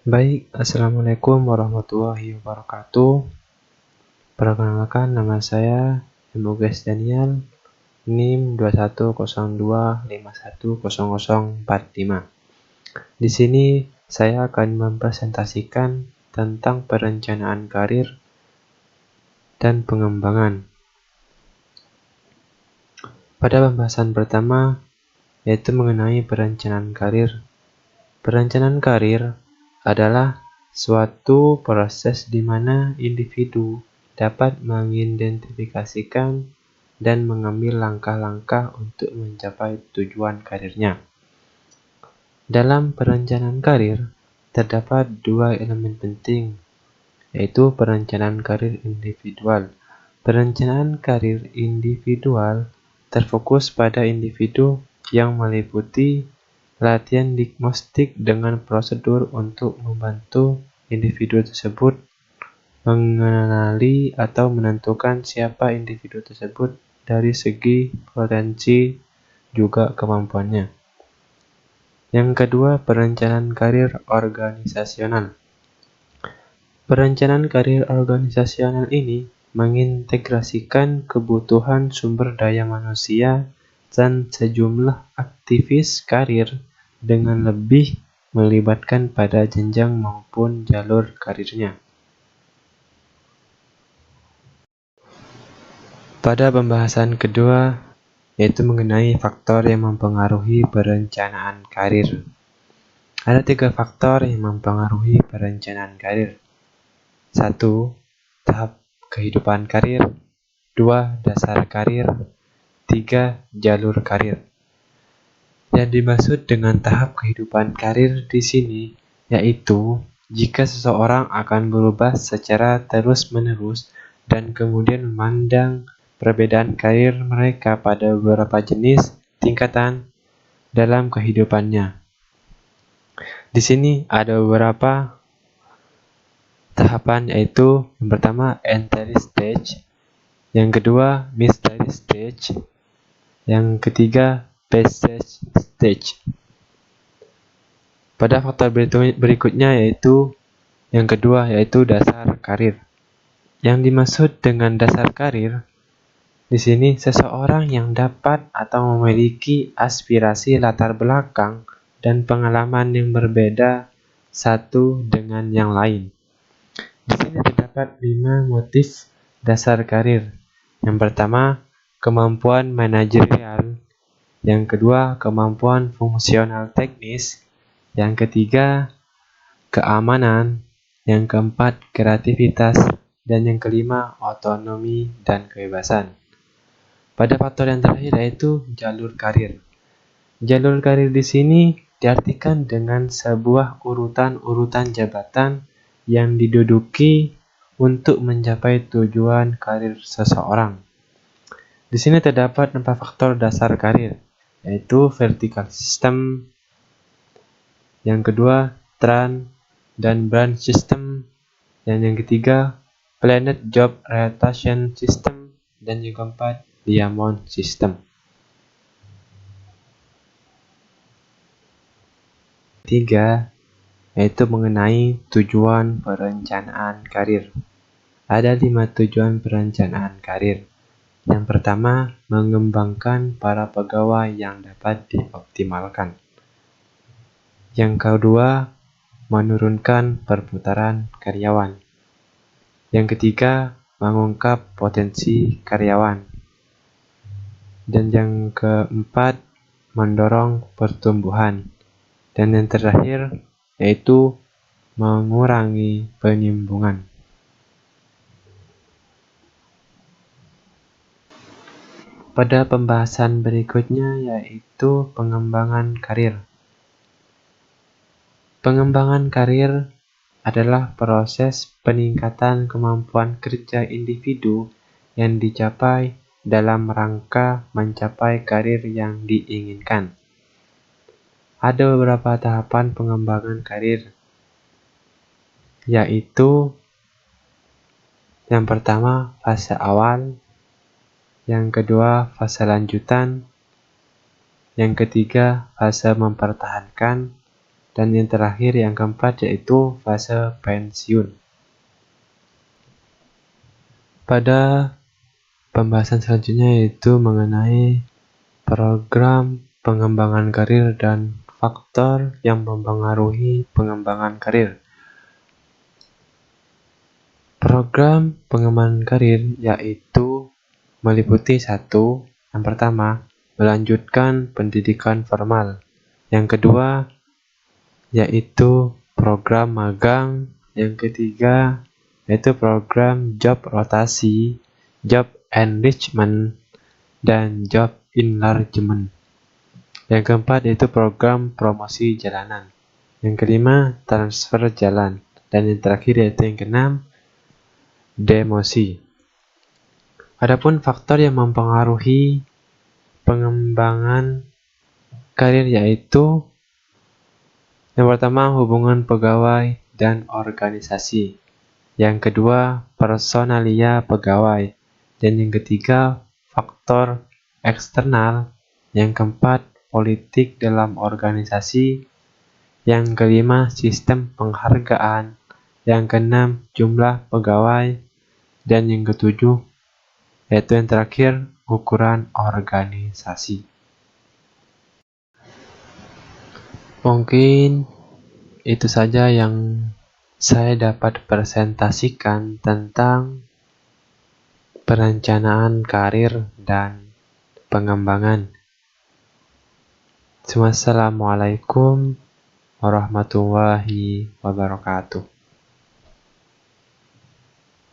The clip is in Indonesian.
Baik, Assalamualaikum warahmatullahi wabarakatuh. Perkenalkan, nama saya Muges Daniel, NIM 2102510045. Di sini saya akan mempresentasikan tentang perencanaan karir dan pengembangan. Pada pembahasan pertama, yaitu mengenai perencanaan karir. Perencanaan karir adalah suatu proses di mana individu dapat mengidentifikasikan dan mengambil langkah-langkah untuk mencapai tujuan karirnya. Dalam perencanaan karir, terdapat dua elemen penting, yaitu perencanaan karir individual. Perencanaan karir individual terfokus pada individu yang meliputi latihan diagnostik dengan prosedur untuk membantu individu tersebut mengenali atau menentukan siapa individu tersebut dari segi potensi juga kemampuannya. Yang kedua, perencanaan karir organisasional. Perencanaan karir organisasional ini mengintegrasikan kebutuhan sumber daya manusia dan sejumlah aktivis karir dengan lebih melibatkan pada jenjang maupun jalur karirnya. Pada pembahasan kedua, yaitu mengenai faktor yang mempengaruhi perencanaan karir. Ada 3 faktor yang mempengaruhi perencanaan karir. 1. Tahap kehidupan karir. 2. Dasar karir. 3. Jalur karir. Yang dimaksud dengan tahap kehidupan karir di sini yaitu jika seseorang akan berubah secara terus-menerus dan kemudian memandang perbedaan karir mereka pada beberapa jenis tingkatan dalam kehidupannya. Di sini ada beberapa tahapan, yaitu yang pertama entry stage, yang kedua mystery stage, yang ketiga passage stage. Pada faktor berikutnya yaitu yang kedua, yaitu dasar karir. Yang dimaksud dengan dasar karir di sini seseorang yang dapat atau memiliki aspirasi latar belakang dan pengalaman yang berbeda satu dengan yang lain. Di sini terdapat 5 motif dasar karir. Yang pertama, kemampuan manajerial. Yang kedua, kemampuan fungsional teknis. Yang ketiga, keamanan. Yang keempat, kreativitas. Dan yang kelima, otonomi dan kebebasan. Pada faktor yang terakhir yaitu jalur karir. Jalur karir di sini diartikan dengan sebuah urutan-urutan jabatan yang diduduki untuk mencapai tujuan karir seseorang. Di sini terdapat 4 faktor dasar karir, yaitu vertical system, yang kedua trend dan branch system, dan yang ketiga planet job rotation system, dan yang keempat diamond system. Ketiga, yaitu mengenai tujuan perencanaan karir. Ada 5 tujuan perencanaan karir. Yang pertama, mengembangkan para pegawai yang dapat dioptimalkan. Yang kedua, menurunkan perputaran karyawan. Yang ketiga, mengungkap potensi karyawan. Dan yang keempat, mendorong pertumbuhan. Dan yang terakhir, yaitu mengurangi penimbunan. Pada pembahasan berikutnya yaitu pengembangan karir. Pengembangan karir adalah proses peningkatan kemampuan kerja individu yang dicapai dalam rangka mencapai karir yang diinginkan. Ada beberapa tahapan pengembangan karir, yaitu yang pertama fase awal, yang kedua fase lanjutan, yang ketiga fase mempertahankan, dan yang terakhir yang keempat yaitu fase pensiun. Pada pembahasan selanjutnya yaitu mengenai program pengembangan karir dan faktor yang mempengaruhi pengembangan karir. Program pengembangan karir yaitu meliputi yang pertama, melanjutkan pendidikan formal. Yang kedua, yaitu program magang. Yang ketiga, yaitu program job rotasi, job enrichment, dan job enlargement. Yang keempat, yaitu program promosi jalanan. Yang kelima, transfer jalan. Dan yang terakhir, yaitu yang keenam, demosi. Adapun faktor yang mempengaruhi pengembangan karir yaitu yang pertama, hubungan pegawai dan organisasi. Yang kedua, personalia pegawai. Dan yang ketiga, faktor eksternal. Yang keempat, politik dalam organisasi. Yang kelima, sistem penghargaan. Yang keenam, jumlah pegawai. Dan yang ketujuh, yaitu yang terakhir, ukuran organisasi. Mungkin itu saja yang saya dapat presentasikan tentang perencanaan karir dan pengembangan. Wassalamualaikum warahmatullahi wabarakatuh.